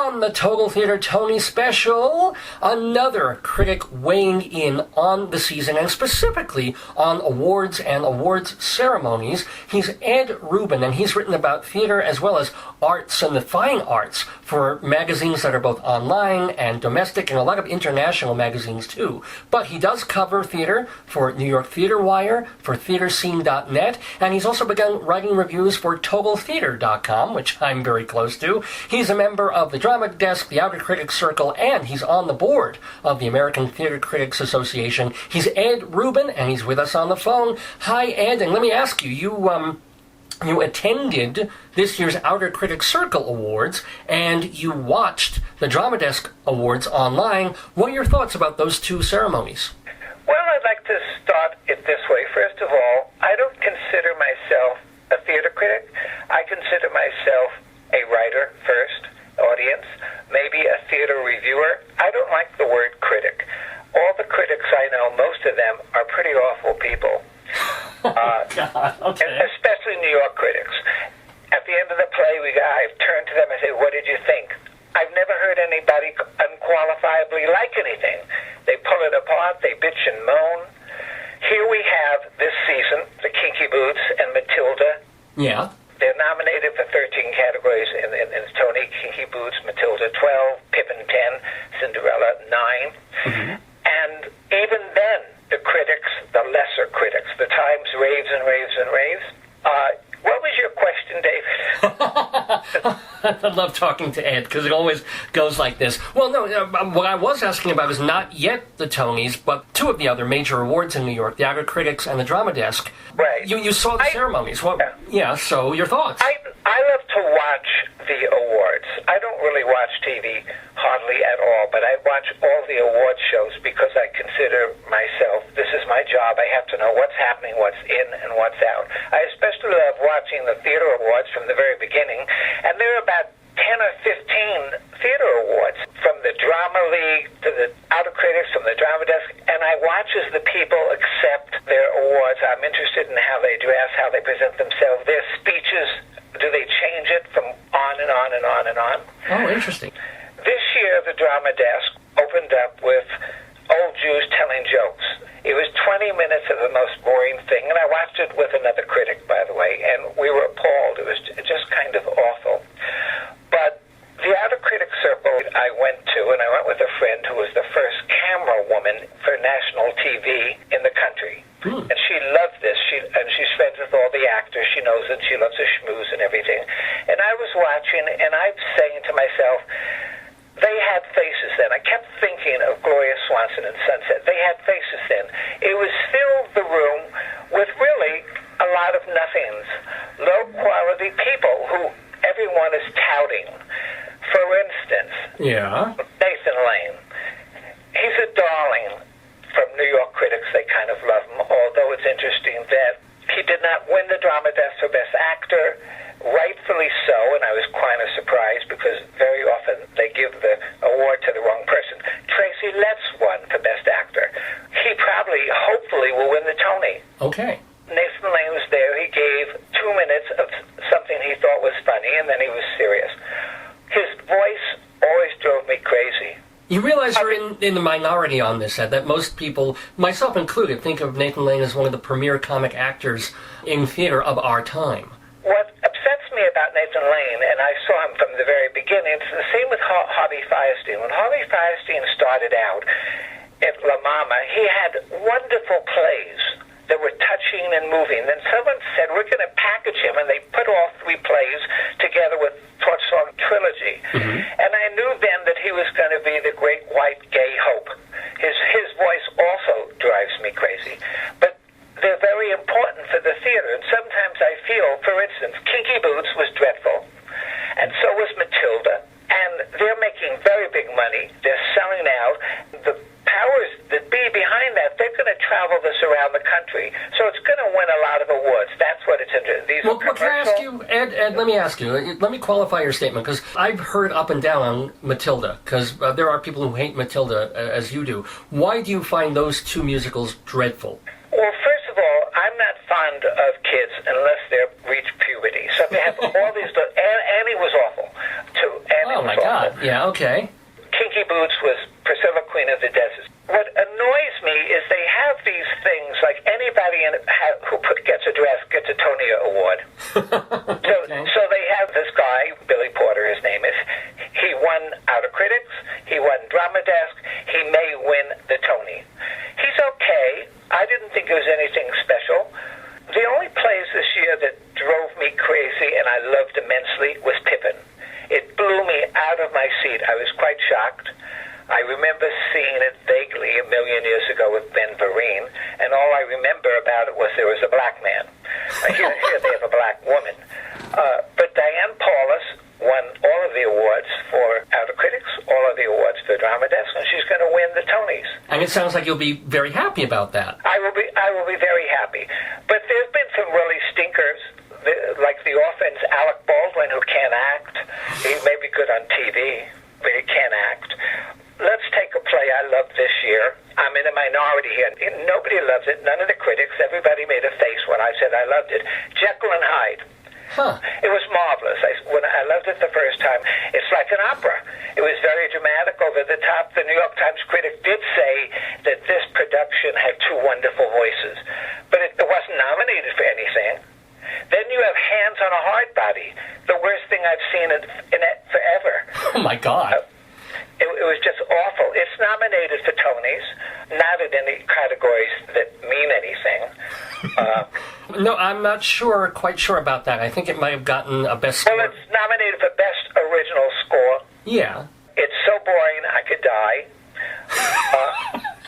On the Total Theater Tony Special, another critic weighing in on the season and specifically on awards and awards ceremonies. He's Ed Rubin, and he's written about theater as well as arts and the fine arts for magazines that are both online and domestic, and a lot of international magazines too. But he does cover theater for New York Theater Wire, for theaterscene.net, and he's also begun writing reviews for TotalTheater.com, which I'm very close to. He's a member of the Drama Desk, the Outer Critics Circle, and he's on the board of the American Theater Critics Association. He's Ed Rubin, and he's with us on the phone. Hi, Ed, and let me ask you, you attended this year's Outer Critics Circle Awards, and you watched the Drama Desk Awards online. What are your thoughts about those two ceremonies? Well, I'd like to start it this way. First of all, I don't consider myself a theater critic. I consider myself a writer first, audience, maybe a theater reviewer. I don't like the word critic. All the critics I know, most of them are pretty awful people. God, okay. And especially New York critics. At the end of the play, I turn to them and say, "What did you think?" I've never heard anybody unqualifiably like anything. They pull it apart, they bitch and moan. Here we have, this season, The Kinky Boots and Matilda. Yeah. They're nominated for 13 categories in Tony, Kinky Boots, Matilda 12, Pippin 10, Cinderella 9. Mm-hmm. And even then, the critics, the lesser critics, the Times raves and raves and raves. What was your question, David? I love talking to Ed because it always goes like this. Well, no, what I was asking about is not yet the Tonys, but two of the other major awards in New York, the Outer Critics and the Drama Desk. Right. You saw the ceremonies. Well, yeah, so your thoughts? I love to watch the awards. I don't really watch TV hardly at all, but I watch all the award shows because I consider myself, this is my job. I have to know what's happening, what's in, and what's out. I especially love watching the theater awards from the very beginning, and there are about 10 or 15 theater awards, from the Drama League to the Outer Critics, from the Drama Desk, and I watch as the people accept their awards. I'm interested in how they dress, how they present themselves, their speeches. Do they change it from on and on and on and on? Oh, interesting. This year, the Drama Desk opened up with old Jews telling jokes. It was 20 minutes of the most boring thing, and I watched it with another critic, by the way, and we were appalled. It was just kind of awful. But the Outer Critics Circle I went to, and I went with a friend who was the first camera woman for national TV in the country. And she loved this. She's friends with all the actors. She knows it. She loves a schmooze and everything. And I was watching, and I'm saying to myself, they had faces then. I kept thinking of Gloria Swanson and Sunset. They had faces then. It was filled the room with really a lot of nothings, low-quality people who everyone is touting. For instance, Nathan Lane. He's a darling. From New York critics, they kind of love him, although it's interesting that he did not win the Drama Desk for Best Actor, rightfully so, and I was quite surprised because very often they give the award to the wrong person. Tracy Letts won for Best Actor. He probably, hopefully, will win the Tony. Okay. Nathan Lane was there. He gave 2 minutes of something he thought was funny, and then he was serious. His voice always drove me crazy. You realize you're in the minority on this, Ed, that most people, myself included, think of Nathan Lane as one of the premier comic actors in theater of our time. What upsets me about Nathan Lane, and I saw him from the very beginning, it's the same with Harvey Fierstein. When Harvey Fierstein started out at La Mama, he had wonderful plays that were touching and moving. Then someone said, we're going to package him, and they put all 3 plays together with Torch Song Trilogy. Mm-hmm. And I knew then that he was going to be the great white gay hope. His voice also drives me crazy. But they're very important for the theater, and sometimes I feel, for instance, Kinky Boots was dreadful, and so was Matilda, and they're making very big money. They're selling out. The powers that be behind that, they're going to travel this around the country. So it's going to win a lot of awards. That's what it's interesting. Well, can I ask you, Ed, let me ask you, let me qualify your statement, because I've heard up and down on Matilda, because there are people who hate Matilda, as you do. Why do you find those two musicals dreadful? Well, first of all, I'm not fond of kids unless they've reached puberty. So they have all these... Annie was awful, too. And Oh, my God. Yeah, okay. Kinky Boots was Priscilla, Queen of the Desert. What annoys me is they have these things like anybody who gets a dress gets a Tony Award. Okay. So they have this guy, Billy Porter, his name is. He won Outer Critics. He won Drama Desk. He may win the Tony. He's okay. I didn't think it was anything special. The only plays this year that drove me crazy and I loved immensely was Pippin. It blew me out of my seat. I was quite shocked. I remember seeing it vaguely a million years ago with Ben Vereen, and all I remember about it was there was a black man. Here they have a black woman. But Diane Paulus won all of the awards for Outer Critics, all of the awards for Drama Desk, and she's going to win the Tonys. And it sounds like you'll be very happy about that. I will be very happy. But there's been some really stinkers, like the orphans, Alec Baldwin, who can't act. He may be good on TV, but he can't act. Let's take a play I loved this year. I'm in a minority here. Nobody loves it. None of the critics. Everybody made a face when I said I loved it. Jekyll and Hyde. Huh. It was marvelous. When I loved it the first time, it's like an opera. It was very dramatic, over the top. The New York Times critic did say that this production had two wonderful voices, but it wasn't nominated for anything. Then you have Hands on a Hard Body, the worst thing I've seen in it forever. Oh, my God. It was just awful. It's nominated for Tonys, not in any categories that mean anything. No, I'm not quite sure about that. I think it might have gotten a best score. Well, it's nominated for Best Original Score. Yeah. It's so boring I could die.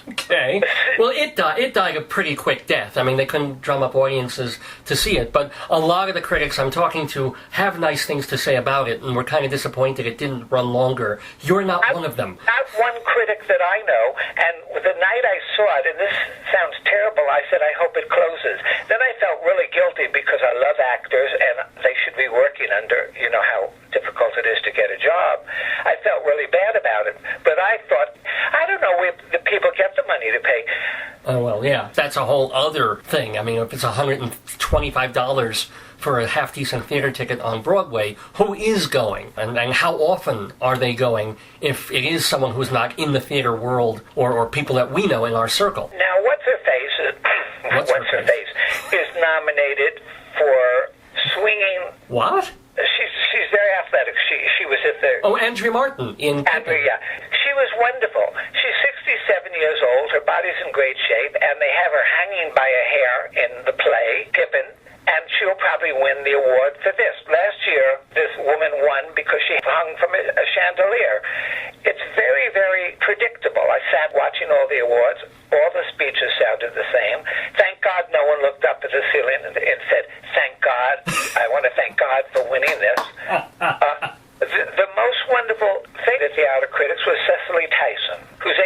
Okay. Well, it died a pretty quick death. I mean, they couldn't drum up audiences to see it, but a lot of the critics I'm talking to have nice things to say about it, and were kind of disappointed it didn't run longer. You're not one of them. Not one critic that I know, and the night I saw it, and this sounds terrible, I said, I hope it closes. Then I felt really guilty because I love actors, and they should be working under, how difficult it is to get a job. I felt really bad about it, but I thought, I don't know if the people get the money to pay. Oh, well, yeah, that's a whole other thing. I mean, if it's $125 for a half-decent theater ticket on Broadway, who is going? And how often are they going if it is someone who's not in the theater world or people that we know in our circle? Now, What's-Her-Face is nominated for Swinging... What? She's very athletic. She was at the... Oh, Andrea Martin in... Andrea, yeah. She was wonderful. She's 67 years old. Her body's in great shape, and they have her hanging by a hair in the play, Pippin, and she'll probably win the award for this. Last year, this woman won because she hung from a chandelier. It's very, very predictable. I sat watching all the awards. All the speeches sounded the same. Thank God no one looked up at the ceiling and said, thank God, I want to thank God for winning this. The most wonderful thing at the Outer Critics was Cecily Tyson, who's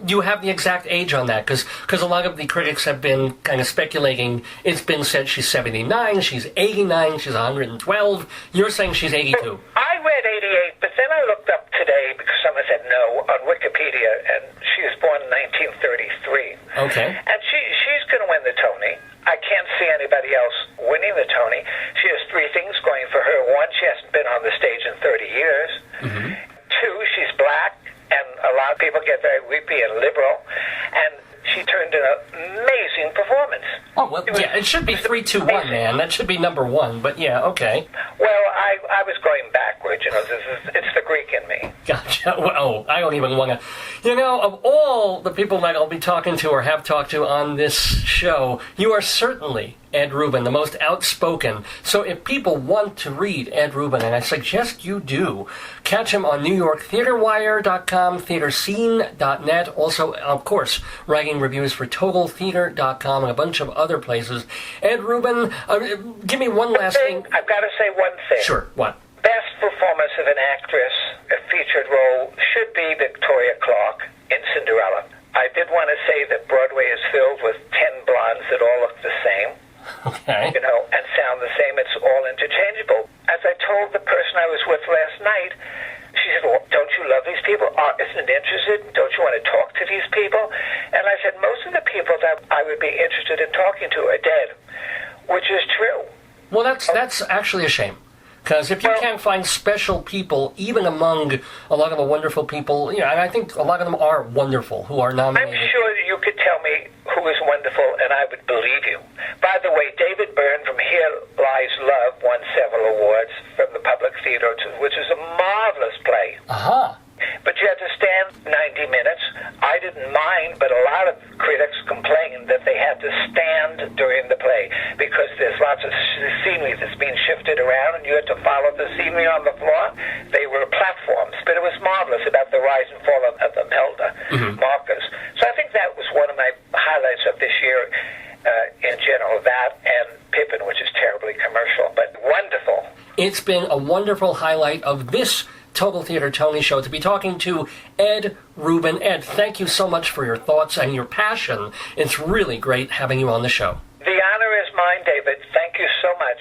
82. You have the exact age on that, because a lot of the critics have been kind of speculating. It's been said she's 79, she's 89, she's 112. You're saying she's 82. I read 88, but then I looked up today because someone said no on Wikipedia, and she was born in 1933. Okay. And she's going to win the Tony. I can't see anybody else winning the Tony. She has three things going for her. One, she hasn't been on the stage in 30 years. Mm-hmm. Two, she's black, and a lot of people get very weepy and liberal. And she turned in an amazing performance. Oh, well, it should be 3, 2, 1, man. That should be number one, but yeah, okay. Well, I was going backwards, it's the Greek in me. Gotcha. Well, I don't even want to... of all the people that I'll be talking to or have talked to on this show, you are certainly Ed Rubin, the most outspoken. So if people want to read Ed Rubin, and I suggest you do, catch him on NewYorkTheaterWire.com, TheaterScene.net, also, of course, writing reviews for TotalTheater.com and a bunch of other places. Ed Rubin, give me one last thing. I've got to say one thing. Sure, what? Best performance of an actress, a featured role, should be Victoria Clark in Cinderella. I did want to say that Broadway is filled with 10 blondes that all look the same. Okay. And sound the same. It's all interchangeable. As I told the person I was with last night, she said, well, don't you love these people? Isn't it interested? Don't you want to talk to these people? And I said, most of the people that I would be interested in talking to are dead, which is true. Well, that's actually a shame. Because if you can't find special people, even among a lot of the wonderful people, and I think a lot of them are wonderful who are nominated. I'm sure that you could tell me who is wonderful, and I would believe you. By the way, David Byrne from Here Lies Love won several awards from the Public Theater, which is a marvelous play. Aha. But you had to stand 90 minutes. I didn't mind, but a lot of critics complained that they had to stand during the play because there's lots of scenery that's being shifted around and you had to follow the scenery on the floor. They were platforms, but it was marvelous about the rise and fall of the Melda markers. So I think that was one of my highlights of this year in general, that and Pippin, which is terribly commercial, but wonderful. It's been a wonderful highlight of this Total Theater Tony Show to be talking to Ed Rubin. Ed, thank you so much for your thoughts and your passion. It's really great having you on the show. The honor is mine, David. Thank you so much.